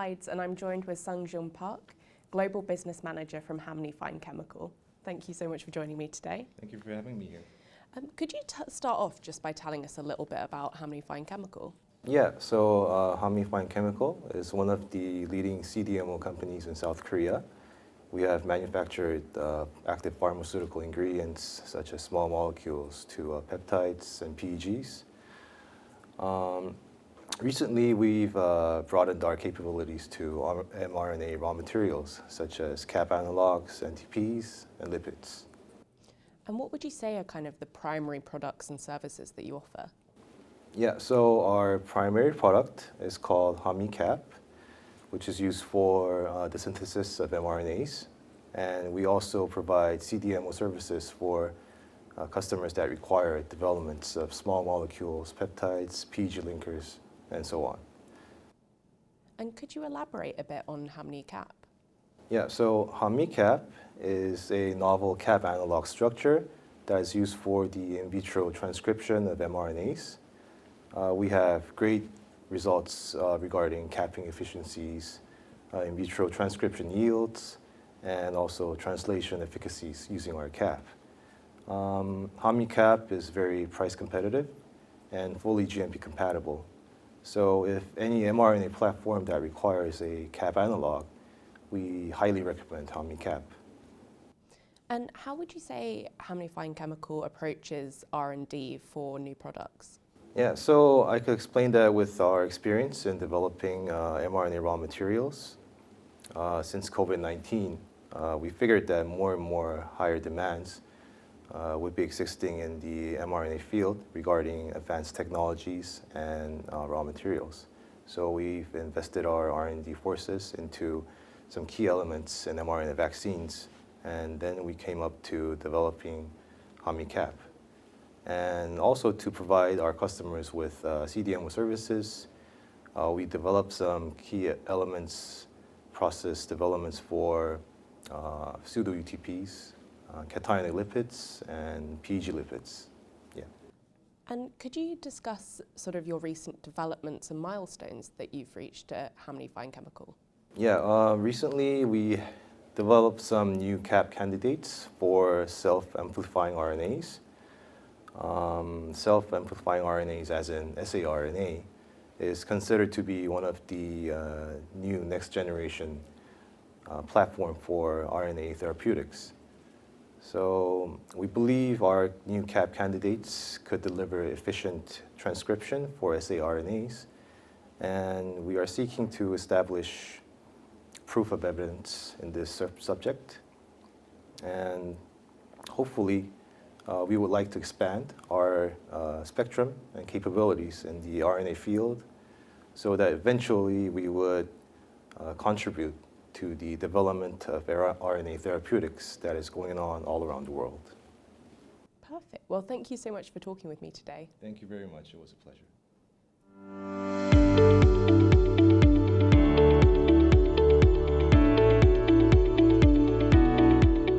TIDES, and I'm joined with Jun Park, Global Business Manager from Hanmi Fine Chemical. Thank you so much for joining me today. Thank you for having me here. Could you start off just by telling us a little bit about Hanmi Fine Chemical? Yeah, so Hanmi Fine Chemical is one of the leading CDMO companies in South Korea. We have manufactured active pharmaceutical ingredients such as small molecules to peptides and PEGs. Recently, we've broadened our capabilities to mRNA raw materials such as cap analogs, NTPs, and lipids. And what would you say are kind of the primary products and services that you offer? Yeah, so our primary product is called Hanmi Cap, which is used for the synthesis of mRNAs. And we also provide CDMO services for customers that require developments of small molecules, peptides, PEG linkers, and so on. And could you elaborate a bit on Hanmi Cap? Yeah, so Hanmi Cap is a novel cap analog structure that is used for the in vitro transcription of mRNAs. We have great results regarding capping efficiencies, in vitro transcription yields, and also translation efficacies using our cap. Hanmi Cap is very price competitive and fully GMP compatible. So if any mRNA platform that requires a cap analog, we highly recommend Hanmi Cap. And how would you say Hanmi Fine Chemical approaches R&D for new products? Yeah, so I could explain that with our experience in developing mRNA raw materials. Since COVID-19, we figured that more and more higher demands would be existing in the mRNA field regarding advanced technologies and raw materials. So we've invested our R&D forces into some key elements in mRNA vaccines, and then we came up to developing Hanmi Cap. And also to provide our customers with CDMO services, we developed some key elements, process developments for pseudo-UTPs, cationic lipids, and PEG lipids. Yeah. And could you discuss sort of your recent developments and milestones that you've reached at Hanmi Fine Chemical? Yeah, recently we developed some new cap candidates for self-amplifying RNAs. Self-amplifying RNAs, as in saRNA, is considered to be one of the new next-generation platform for RNA therapeutics. So we believe our new cap candidates could deliver efficient transcription for saRNAs, and we are seeking to establish proof of evidence in this subject. And hopefully, we would like to expand our spectrum and capabilities in the RNA field so that eventually we would contribute to the development of RNA therapeutics that is going on all around the world. Perfect. Well, thank you so much for talking with me today. Thank you very much. It was a pleasure.